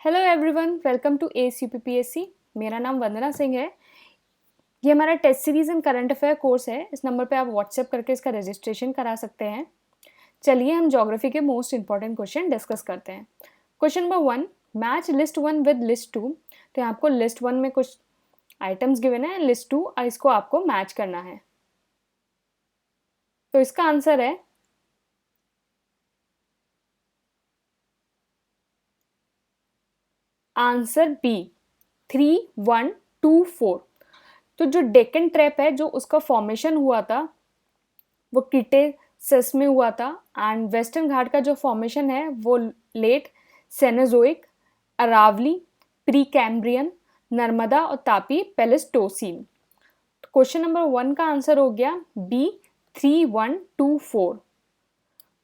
Hello everyone, welcome to ACPPSC। मेरा नाम वंदना सिंह है। ये हमारा test series in current affair course है। इस नंबर पे आप व्हाट्सएप करके इसका रजिस्ट्रेशन करा सकते हैं। चलिए हम ज्योग्राफी के मोस्ट इंपॉर्टेंट क्वेश्चन डिस्कस करते हैं। Question number 1, match list 1 with list 2। तो यहाँ आपको लिस्ट 1 में कुछ आइटम्स गिवन है, लिस्ट 2 इसको आपको मैच करना है। तो इसका आंसर है आंसर बी, 3124। तो जो डेक्कन ट्रैप है, जो उसका फॉर्मेशन हुआ था वो क्रिटेशियस में हुआ था, एंड वेस्टर्न घाट का जो फॉर्मेशन है वो late Cenozoic, Aravalli, Precambrian, Narmada और तापी पेलेस्टोसीन। क्वेश्चन नंबर 1 का आंसर हो गया B, 3124।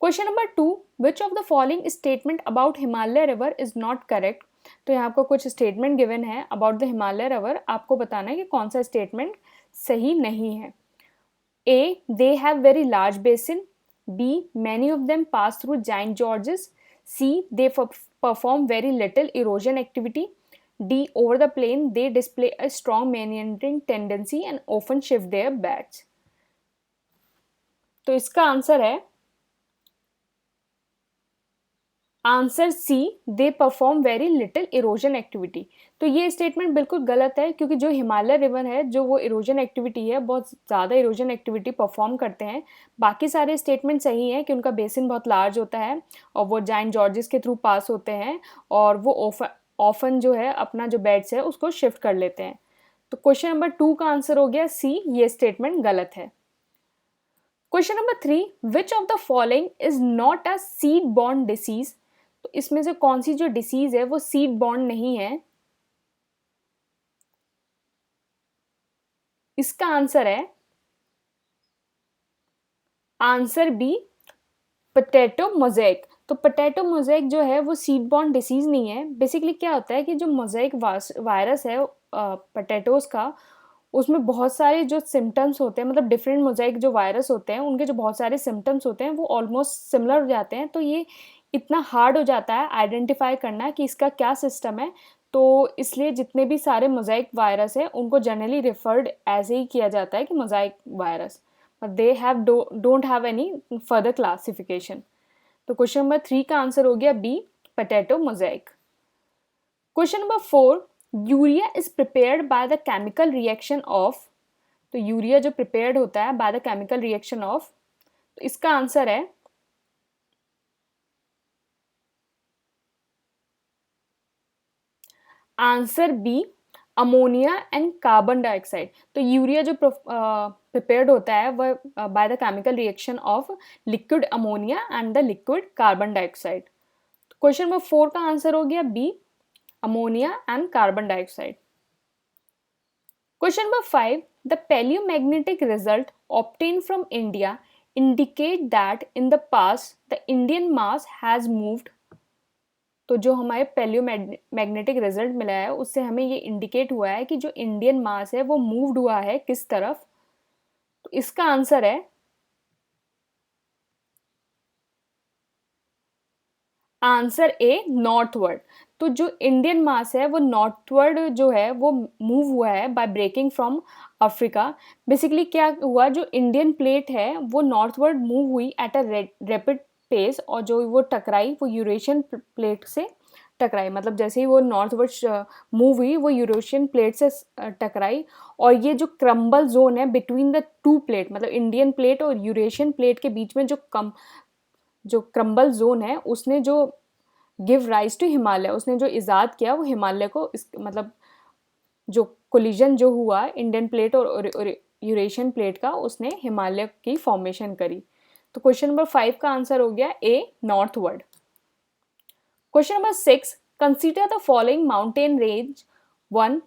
Question number 2, which of the following statement about Himalaya river is not correct. तो यहाँ आपको कुछ स्टेटमेंट गिवन है अबाउट द हिमालय रिवर, आपको बताना है कि कौन सा स्टेटमेंट सही नहीं है। A, they have very large basin. B, many of them pass through giant gorges. C, they perform very little erosion activity. D, over the plain they display a strong meandering tendency and often shift their beds. तो इसका answer है answer C, they perform very little erosion activity. तो ये statement बिल्कुल गलत है, क्योंकि जो हिमालय रिवर है, जो वो इरोजन एक्टिविटी है, बहुत ज़्यादा इरोजन एक्टिविटी परफॉर्म करते हैं। बाकी सारे स्टेटमेंट सही हैं कि उनका बेसिन बहुत लार्ज होता है और वो जाइंट जॉर्जेस के थ्रू पास होते हैं, और वो ऑफन जो है अपना जो बेड्स है उसको शिफ्ट कर लेते हैं। तो क्वेश्चन नंबर 2 का आंसर हो गया सी, ये स्टेटमेंट गलत है। Question number 3, which of the following is not a seed born disease. तो इसमें से कौन सी जो डिसीज है वो सीड बॉर्न नहीं है। इसका आंसर है आंसर बी, पोटैटो मोज़ेक। तो पोटैटो मोज़ेक जो है वो सीड बॉर्न डिसीज नहीं है। बेसिकली क्या होता है कि जो मोज़ेक वायरस है पोटैटोज का, उसमें बहुत सारे जो सिम्टम्स होते हैं, मतलब डिफरेंट मोज़ेक जो वायरस होते हैं उनके जो बहुत सारे सिम्टम्स होते हैं वो ऑलमोस्ट सिमिलर हो जाते हैं। तो ये इतना हार्ड हो जाता है आइडेंटिफाई करना कि इसका क्या सिस्टम है। तो इसलिए जितने भी सारे मोज़ेक वायरस हैं उनको जनरली रिफर्ड ऐसे ही किया जाता है कि mosaic virus, but they have don't have any further classification. तो क्वेश्चन नंबर 3 का आंसर हो गया B, potato mosaic. Question number 4, urea is prepared by the chemical reaction of. तो यूरिया जो प्रिपेयर्ड होता है by the chemical reaction of, तो इसका आंसर है answer B, ammonia and carbon dioxide. तो यूरिया जो प्रिपेयर्ड होता है वह by the chemical reaction of liquid ammonia and the liquid carbon dioxide. Question number 4 का आंसर हो गया B, ammonia and carbon dioxide. Question number 5. The paleomagnetic result obtained from India indicate that in the past the Indian mass has moved। तो जो हमारे पैलियोमैग्नेटिक result मिला है उससे हमें ये इंडिकेट हुआ है कि जो इंडियन मास है वो मूव्ड हुआ है किस तरफ। तो इसका आंसर है आंसर ए, नॉर्थवर्ड। तो जो इंडियन मास है वो नॉर्थवर्ड जो है वो मूव हुआ है by breaking from Africa. Basically क्या हुआ, जो इंडियन प्लेट है वो नॉर्थवर्ड मूव हुई एट अ रैपिड पेस, और जो वो टकराई वो यूरेशियन प्लेट से टकराई। मतलब जैसे ही वो नॉर्थवर्ड मूव हुई वो यूरेशियन प्लेट से टकराई, और ये जो क्रम्बल जोन है बिटवीन द टू प्लेट, मतलब इंडियन प्लेट और यूरेशियन प्लेट के बीच में जो क्रम्बल जोन है उसने जो गिव राइज टू हिमालय, उसने जो इजाद किया वो हिमालय को मतलब जो कोलिजन जो हुआ इंडियन प्लेट और यूरेशियन प्लेट का, उसने हिमालय की फॉर्मेशन करी। तो क्वेश्चन नंबर 5 का आंसर हो गया A, northward. Question number 6, consider the following mountain range. 1,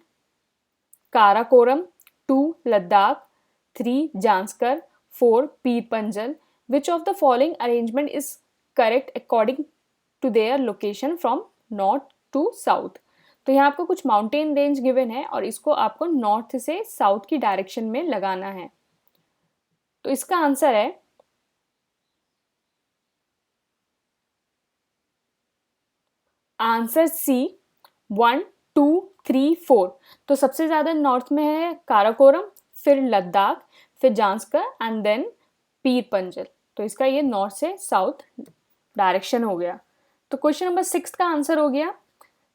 Karakoram, 2, Ladakh, 3, Zanskar, 4, Pir Panjal. Which of the following arrangement is correct according to their location from north to south. तो यहाँ आपको कुछ माउंटेन रेंज गिवन है और इसको आपको नॉर्थ से साउथ की डायरेक्शन में लगाना है। तो इसका आंसर है आंसर सी, 1 2 3 4। तो सबसे ज़्यादा नॉर्थ में है काराकोरम, फिर लद्दाख, फिर जांस्कर एंड देन पीर पंजल। तो इसका ये नॉर्थ से साउथ डायरेक्शन हो गया। तो क्वेश्चन नंबर 6 का आंसर हो गया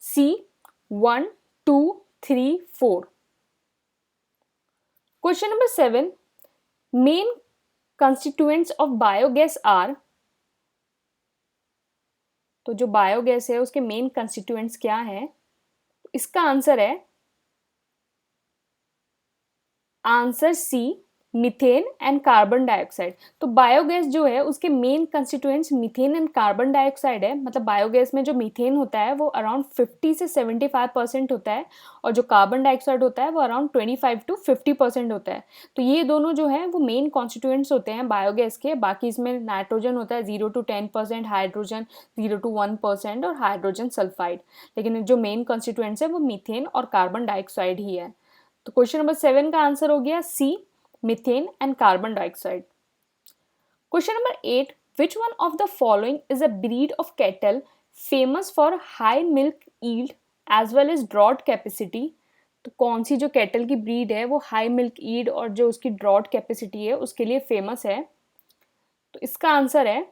C 1 2 3 4। Question number 7, main constituents of biogas are. तो जो बायोगैस है उसके मेन कंस्टिट्यूएंट्स क्या हैं? इसका आंसर है answer C methane and carbon dioxide. तो बायोगैस जो है उसके main constituents methane and carbon dioxide है। मतलब बायोगैस में जो मीथेन होता है वो अराउंड 50 से 75% होता है, और जो कार्बन डाइऑक्साइड होता है वो अराउंड 25 to 50% होता है। तो ये दोनों जो है वो मेन कॉन्स्टिट्यूएंट्स होते हैं बायोगैस के। बाकी इसमें नाइट्रोजन होता है 0 to 10%, हाइड्रोजन 0 to 1% और हाइड्रोजन सल्फाइड। लेकिन जो मेन कॉन्स्टिट्यूएंट्स है वो मीथेन और कार्बन डाइऑक्साइड ही है। तो क्वेश्चन नंबर 7 का आंसर हो गया C methane and carbon dioxide. Question number 8, which one of the following is a breed of cattle famous for high milk yield as well as drought capacity. तो कौन सी जो cattle की breed है वो high milk yield और जो उसकी drought capacity है उसके लिए फेमस है? तो इसका आंसर है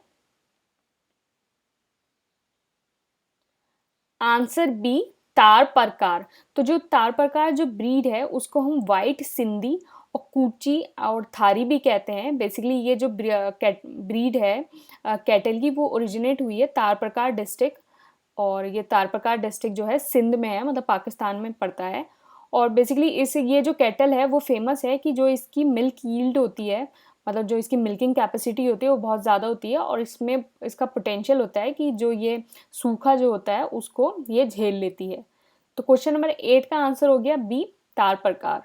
आंसर बी तार परकार। तो जो तार परकार जो ब्रीड है उसको हम वाइट सिंधी और कूची और थारी भी कहते हैं। बेसिकली ये जो ब्रीड है कैटल की वो ओरिजिनेट हुई है तार परकार डिस्ट्रिक्ट, और ये तार परकार डिस्ट्रिक्ट जो है सिंध में है, मतलब पाकिस्तान में पड़ता है। और बेसिकली इस ये जो कैटल है वो फेमस है कि जो इसकी मिल्क यील्ड होती है, मतलब जो इसकी मिल्किंग कैपेसिटी होती है वो बहुत ज़्यादा होती है, और इसमें इसका पोटेंशियल होता है कि जो ये सूखा जो होता है उसको ये झेल लेती है। तो क्वेश्चन नंबर 8 का आंसर हो गया बी तार प्रकार।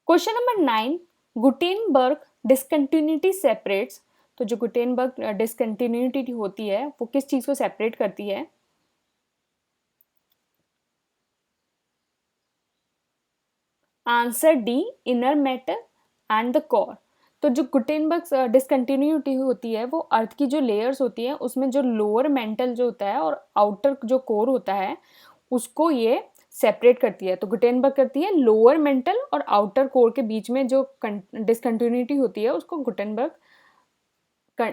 Question number 9, Gutenberg discontinuity separates. तो जो गुटेनबर्ग डिसकंटिन्यूटी होती है वो किस चीज़ को सेपरेट करती है? Answer D inner metal and the core. तो जो गुटेनबर्ग डिसकंटिन्यूटी होती है वो अर्थ की जो लेयर्स होती है उसमें जो लोअर मेंटल जो होता है और आउटर जो कोर होता है उसको ये सेपरेट करती है। तो गुटेनबर्ग करती है लोअर मेंटल और आउटर कोर के बीच में जो डिसकंटिन्यूटी होती है उसको गुटेनबर्ग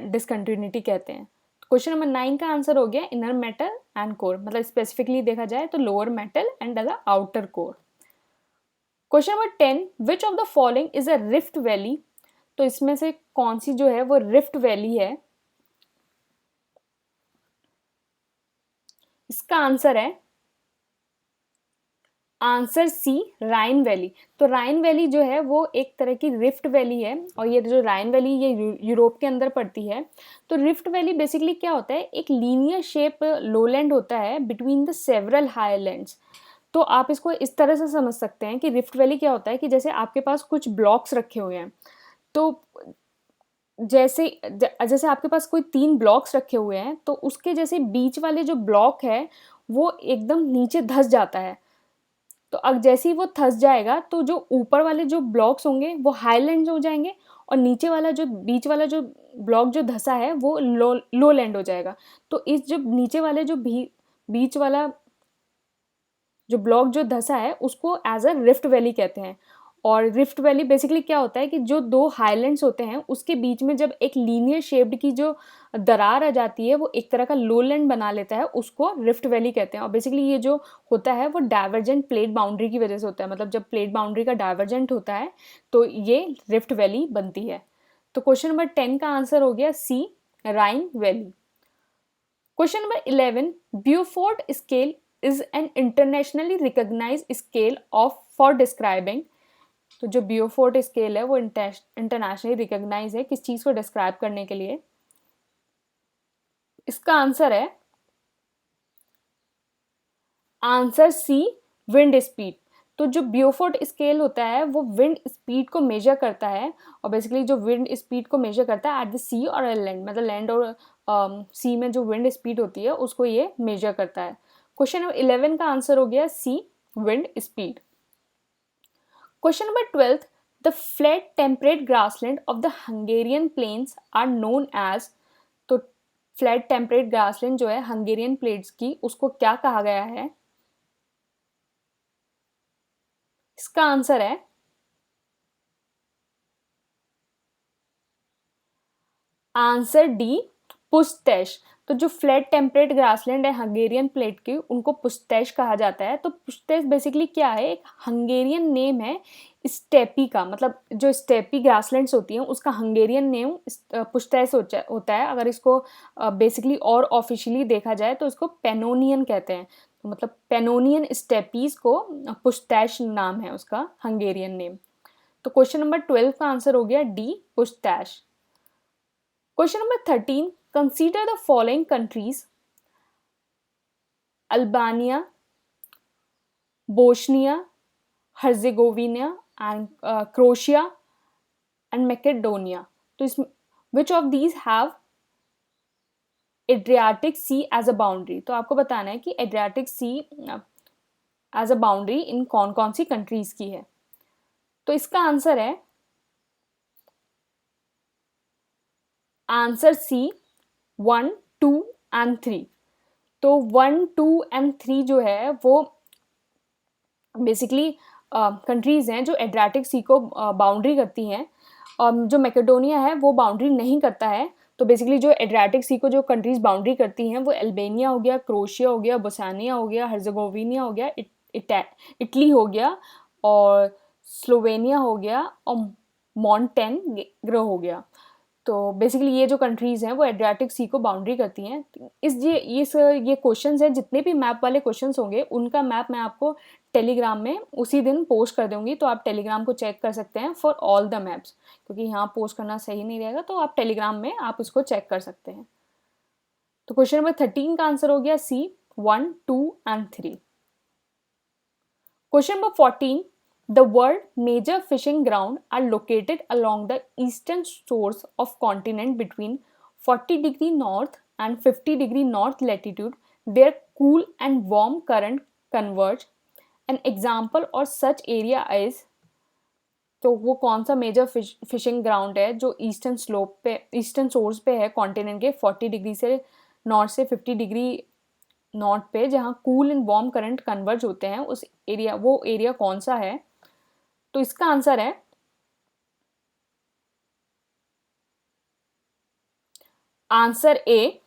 डिसकंटिन्यूटी कहते हैं। क्वेश्चन नंबर 9 का आंसर हो गया इनर मेटल एंड कोर, मतलब स्पेसिफिकली देखा जाए तो lower metal and the outer core. Question number 10, which of the following is a rift valley. तो इसमें से कौन सी जो है वो रिफ्ट वैली है? इसका आंसर है आंसर सी राइन वैली। तो राइन वैली जो है वो एक तरह की रिफ्ट वैली है, और ये जो राइन वैली ये यूरोप के अंदर पड़ती है। तो रिफ्ट वैली बेसिकली क्या होता है, एक लीनियर शेप लोलैंड होता है बिटवीन द सेवरल हाईलैंड्स। तो आप इसको इस तरह से समझ सकते हैं कि रिफ्ट वैली क्या होता है कि जैसे आपके पास कुछ ब्लॉक्स रखे हुए हैं, तो जैसे आपके पास कोई 3 ब्लॉक्स रखे हुए हैं तो उसके जैसे बीच वाले जो ब्लॉक है वो एकदम नीचे धँस जाता है। तो अब जैसे ही वो धँस जाएगा तो जो ऊपर वाले जो ब्लॉक्स होंगे वो हाईलैंड हो जाएंगे, और नीचे वाला जो बीच वाला जो ब्लॉक जो धँसा है वो लो लैंड हो जाएगा। तो इस जो नीचे वाले जो बीच वाला जो ब्लॉक जो धँसा है उसको एज अ रिफ्ट वैली कहते हैं। और रिफ्ट वैली बेसिकली क्या होता है कि जो 2 हाईलैंड्स होते हैं उसके बीच में जब एक लीनियर शेप्ड की जो दरार आ जाती है वो एक तरह का लोलैंड बना लेता है, उसको रिफ्ट वैली कहते हैं। और बेसिकली ये जो होता है वो डाइवर्जेंट प्लेट बाउंड्री की वजह से होता है, मतलब जब प्लेट बाउंड्री का डाइवर्जेंट होता है तो ये रिफ्ट वैली बनती है। तो क्वेश्चन नंबर 10 का आंसर हो गया C Rhine valley. Question number 11, Beaufort scale is an internationally recognised scale of for describing. तो जो ब्यूफोर्ट स्केल है वो इंटरनेशनली रिकॉग्नाइज है किस चीज़ को डिस्क्राइब करने के लिए? इसका आंसर है आंसर सी विंड स्पीड। तो जो ब्यूफोर्ट स्केल होता है वो विंड स्पीड को मेजर करता है, और बेसिकली जो विंड स्पीड को मेजर करता है एट द सी और लैंड, मतलब लैंड और सी में जो विंड स्पीड होती है उसको ये मेजर करता है। क्वेश्चन नंबर 11 का आंसर हो गया C wind speed. Question number 12, the flat temperate grassland of the Hungarian plains are known as. तो फ्लैट टेम्परेट ग्रासलैंड जो है हंगेरियन प्लेट्स की, उसको क्या कहा गया है? इसका आंसर है आंसर डी, पुश्तैश। तो जो फ्लैट टेम्परेट ग्रासलैंड है हंगेरियन प्लेट की, उनको पुश्तैश कहा जाता है। तो पुश्तैश बेसिकली क्या है, एक हंगेरियन नेम है स्टेपी का, मतलब जो स्टेपी ग्रासलैंड्स होती हैं उसका हंगेरियन नेम पुश्तैश होता है। अगर इसको बेसिकली और ऑफिशियली देखा जाए तो इसको पेनोनियन कहते हैं। तो मतलब पेनोनियन स्टेपीज को पुश्तैश नाम है उसका, हंगेरियन नेम। तो क्वेश्चन नंबर 12 का आंसर हो गया D, पुश्तैश। Question number 13. Consider the following countries: Albania, Bosnia, Herzegovina, and Croatia, and Macedonia. तो इस which of these have Adriatic Sea as a boundary? तो आपको बताना है कि Adriatic Sea as a boundary इन कौन कौन सी कंट्रीज की है। तो इसका आंसर है आंसर सी, 1, 2 एंड 3। तो 1, 2 एंड 3 जो है वो बेसिकली कंट्रीज़ हैं जो एड्रियाटिक सी को बाउंड्री करती हैं। जो मैकेडोनिया है वो बाउंड्री नहीं करता है। तो बेसिकली जो एड्रियाटिक सी को जो कंट्रीज़ बाउंड्री करती हैं वो अल्बानिया हो गया, क्रोएशिया हो गया, बोस्निया हो गया, हर्जेगोविना हो गया, इटली हो गया, और स्लोवेनिया हो गया, और मॉन्टेनेग्रो हो गया। तो बेसिकली ये जो कंट्रीज़ हैं वो एड्रियाटिक सी को बाउंड्री करती हैं। ये क्वेश्चंस हैं, जितने भी मैप वाले क्वेश्चंस होंगे उनका मैप मैं आपको टेलीग्राम में उसी दिन पोस्ट कर दूंगी। तो आप टेलीग्राम को चेक कर सकते हैं फॉर ऑल द मैप्स, क्योंकि यहाँ पोस्ट करना सही नहीं रहेगा। तो आप टेलीग्राम में आप उसको चेक कर सकते हैं। तो क्वेश्चन नंबर 13 का आंसर हो गया C, 1, 2 and 3। Question number 14. The world major fishing ground are located along the eastern shores of continent between 40° north and 50° north latitude, where cool and warm current converge. An example or such area is, तो वो कौन सा major fishing ground है जो eastern slope पे, eastern source पे है continent के 40° से नॉर्थ से 50° नॉर्थ पे, जहाँ cool and warm current converge होते हैं, उस एरिया, वो एरिया कौन सा है? तो इसका आंसर है answer A,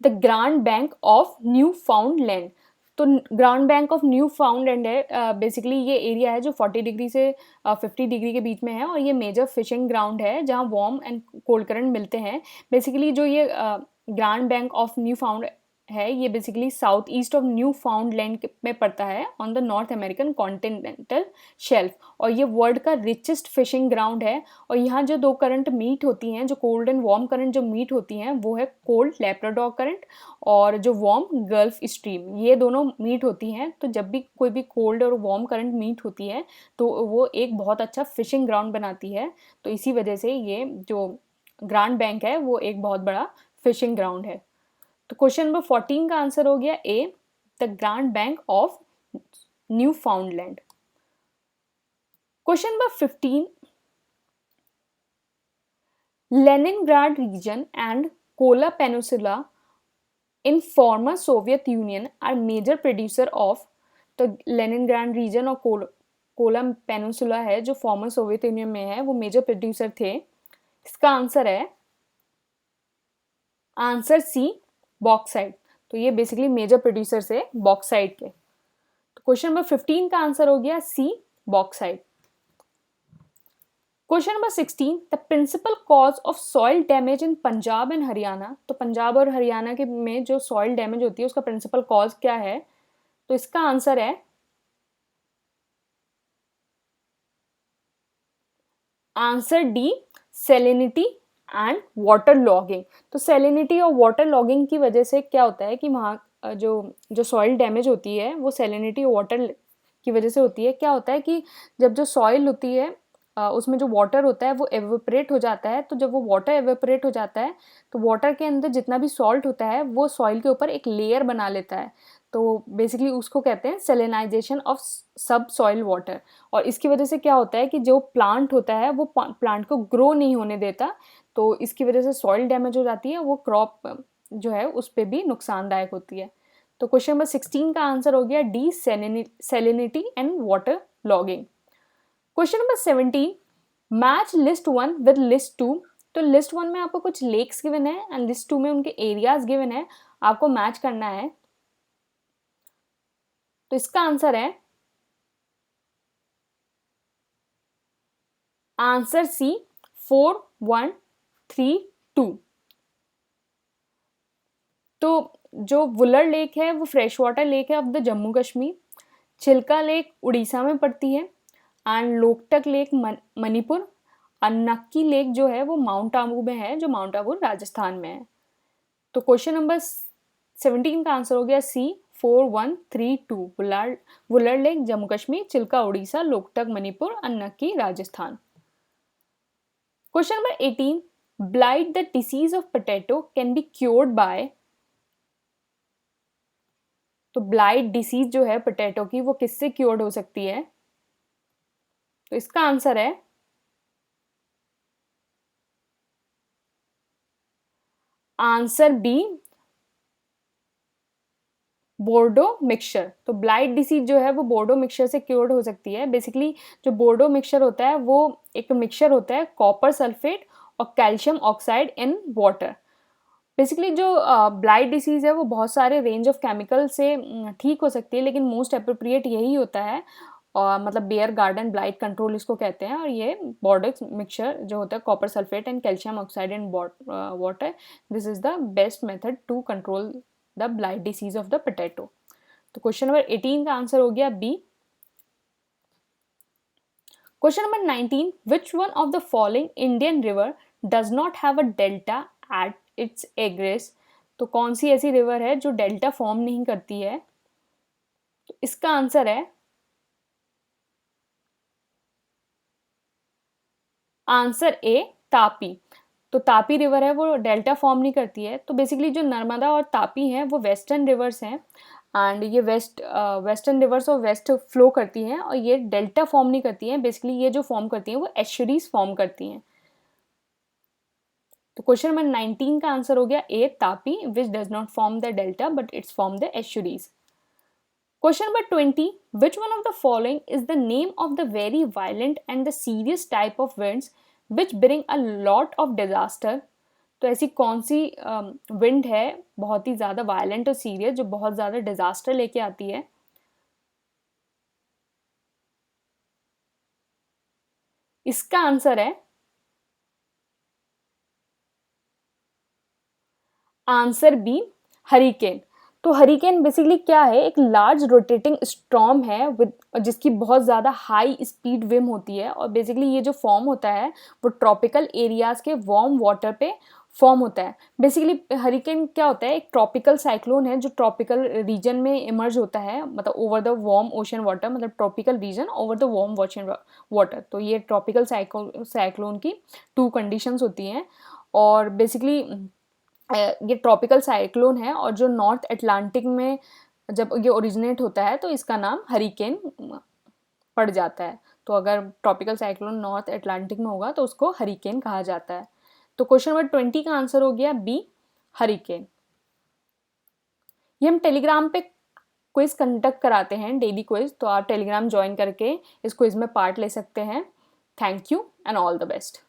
the Grand Bank of Newfoundland. तो Grand Bank of Newfoundland है बेसिकली ये एरिया है जो 40° से 50° के बीच में है, और ये मेजर फिशिंग ग्राउंड है जहाँ वार्म एंड कोल्ड करंट मिलते हैं। बेसिकली जो ये grand Bank of new found है, ये basically south east of new फाउंडलैंड में पड़ता है on the north American continental shelf, और ये वर्ल्ड का रिचेस्ट फिशिंग ग्राउंड है। और यहाँ जो दो करंट मीट होती हैं, जो कोल्ड एंड वार्म करंट जो मीट होती हैं, वो है कोल्ड लैब्राडोर करंट और जो वार्म गल्फ स्ट्रीम। ये दोनों मीट होती हैं। तो जब भी कोई भी कोल्ड और वार्म करंट मीट होती है तो वो एक बहुत अच्छा फिशिंग ग्राउंड बनाती है। तो इसी वजह से ये जो ग्रैंड बैंक है वो एक बहुत बड़ा फिशिंग ग्राउंड है। तो क्वेश्चन नंबर 14 का आंसर हो गया A, the Grand Bank of Newfoundland. Question number 15. Leningrad region and Kola Peninsula in former Soviet Union are major producer of, तो लेनिनग्राड रीजन और कोला पेनिनसुला है जो former Soviet union में है, वो मेजर प्रोड्यूसर थे। इसका answer है आंसर सी, बॉक्साइट। तो ये बेसिकली मेजर प्रोड्यूसर्स है बॉक्साइट के। तो क्वेश्चन नंबर 15 का आंसर हो गया C, bauxite. Question number 16. The principal cause of soil damage in Punjab and Haryana. तो पंजाब और हरियाणा के में जो सॉइल डैमेज होती है उसका प्रिंसिपल कॉज क्या है? तो इसका आंसर है answer D, salinity and water logging. तो सेलिनिटी और वाटर लॉगिंग की वजह से क्या होता है कि वहाँ जो जो सॉइल डैमेज होती है वो सेलिनिटी और वाटर की वजह से होती है। क्या होता है कि जब जो सॉइल होती है उसमें जो वाटर होता है वो एवेपोरेट हो जाता है। तो जब वो वाटर एवेपोरेट हो जाता है तो वाटर के अंदर जितना भी सॉल्ट होता है वो सॉइल के ऊपर एक लेयर बना लेता है। तो बेसिकली उसको कहते हैं सेलेनाइजेशन ऑफ सब सॉइल वाटर। और इसकी वजह से क्या होता है कि जो प्लांट होता है वो प्लांट को ग्रो नहीं होने देता। तो इसकी वजह से सॉइल डैमेज हो जाती है, वो क्रॉप जो है उस पे भी नुकसानदायक होती है। तो क्वेश्चन नंबर 16 का आंसर हो गया D, salinity and water logging. Question number 17, match list 1 with list 2। तो लिस्ट 1 में आपको कुछ लेक्स गिवन है एंड लिस्ट 2 में उनके एरियाज गिवन है, आपको मैच करना है। तो इसका आंसर है आंसर सी, 4, 1, 3, 2। तो जो वुलर लेक है वो फ्रेश वाटर लेक है of the Jammu Kashmir, Chilka lake Orissa में पड़ती है एंड लोकटक लेक मणिपुर, और नक्की लेक जो है वो माउंट आबू में है, जो माउंट आबू राजस्थान में है। तो क्वेश्चन नंबर 17 का आंसर हो गया सी, 4, 1, 3, 2। वुलर लेक जम्मू कश्मीर, चिल्का उड़ीसा, लोकटक मणिपुर और नक्की Rajasthan. Question number 18, blight the disease of potato can be cured by. तो ब्लाइट डिसीज जो है पोटैटो की वो किससे क्योर्ड हो सकती है? तो इसका आंसर है आंसर बी, बोर्डो मिक्सचर। तो ब्लाइट डिसीज जो है वो बोर्डो मिक्सचर से क्योर्ड हो सकती है। बेसिकली जो बोर्डो मिक्सचर होता है वो एक मिक्सचर होता है कॉपर सल्फेट और calcium oxide in water. Basically जो ब्लाइट डिसीज़ है वो बहुत सारे रेंज ऑफ केमिकल से ठीक हो सकती है, लेकिन मोस्ट अप्रोप्रिएट यही होता है, और मतलब बेयर गार्डन ब्लाइट कंट्रोल इसको कहते हैं। और ये बॉर्डक्स मिक्सचर जो होता है copper sulphate and calcium oxide in water, this is the best method to control the blight disease of the potato. तो क्वेश्चन नंबर 18 का आंसर हो गया B. Question number 19, which one of the following Indian river does not have a delta at its egress. तो कौन सी ऐसी river है जो delta form नहीं करती है? तो इसका आंसर है आंसर ए, तापी। तो तापी रिवर है वो डेल्टा फॉर्म नहीं करती है। तो बेसिकली जो नर्मदा और तापी हैं वो वेस्टर्न रिवर्स हैं एंड ये वेस्टर्न रिवर्स और वेस्ट फ्लो करती हैं, और ये डेल्टा फॉर्म नहीं करती हैं। बेसिकली ये जो फॉर्म करती हैं वो एस्चुरीज फॉर्म करती हैं। तो क्वेश्चन नंबर 19 का आंसर हो गया A, Tapi, which does not form the delta but it's form the estuaries. Question number 20, which one of the following is the name of the very violent and the serious type of winds which bring a lot of disaster? तो ऐसी कौन सी wind है बहुत ही ज़्यादा violent और serious जो बहुत ज़्यादा डिजास्टर लेके आती है? इसका आंसर है आंसर बी, हरिकेन। तो हरिकेन बेसिकली क्या है, एक लार्ज रोटेटिंग स्टॉर्म है विद जिसकी बहुत ज़्यादा हाई स्पीड विम होती है, और बेसिकली ये जो फॉर्म होता है वो ट्रॉपिकल एरियाज़ के वार्म वाटर पे फॉर्म होता है। बेसिकली हरिकेन क्या होता है, एक ट्रॉपिकल साइक्लोन है जो ट्रॉपिकल रीजन में इमर्ज होता है, मतलब over the warm ocean water, मतलब tropical region over the warm ocean water. तो ये ट्रॉपिकल साइक्लोन की टू कंडीशंस होती हैं, और बेसिकली ये ट्रॉपिकल साइक्लोन है, और जो नॉर्थ अटलांटिक में जब ये ओरिजिनेट होता है तो इसका नाम हरिकेन पड़ जाता है। तो अगर ट्रॉपिकल साइक्लोन नॉर्थ अटलांटिक में होगा तो उसको हरिकेन कहा जाता है। तो क्वेश्चन नंबर 20 का आंसर हो गया बी, हरिकेन। ये हम टेलीग्राम पे क्विज कंडक्ट कराते हैं, डेली क्विज, तो आप टेलीग्राम ज्वाइन करके इस क्विज में पार्ट ले सकते हैं। Thank you and all the best.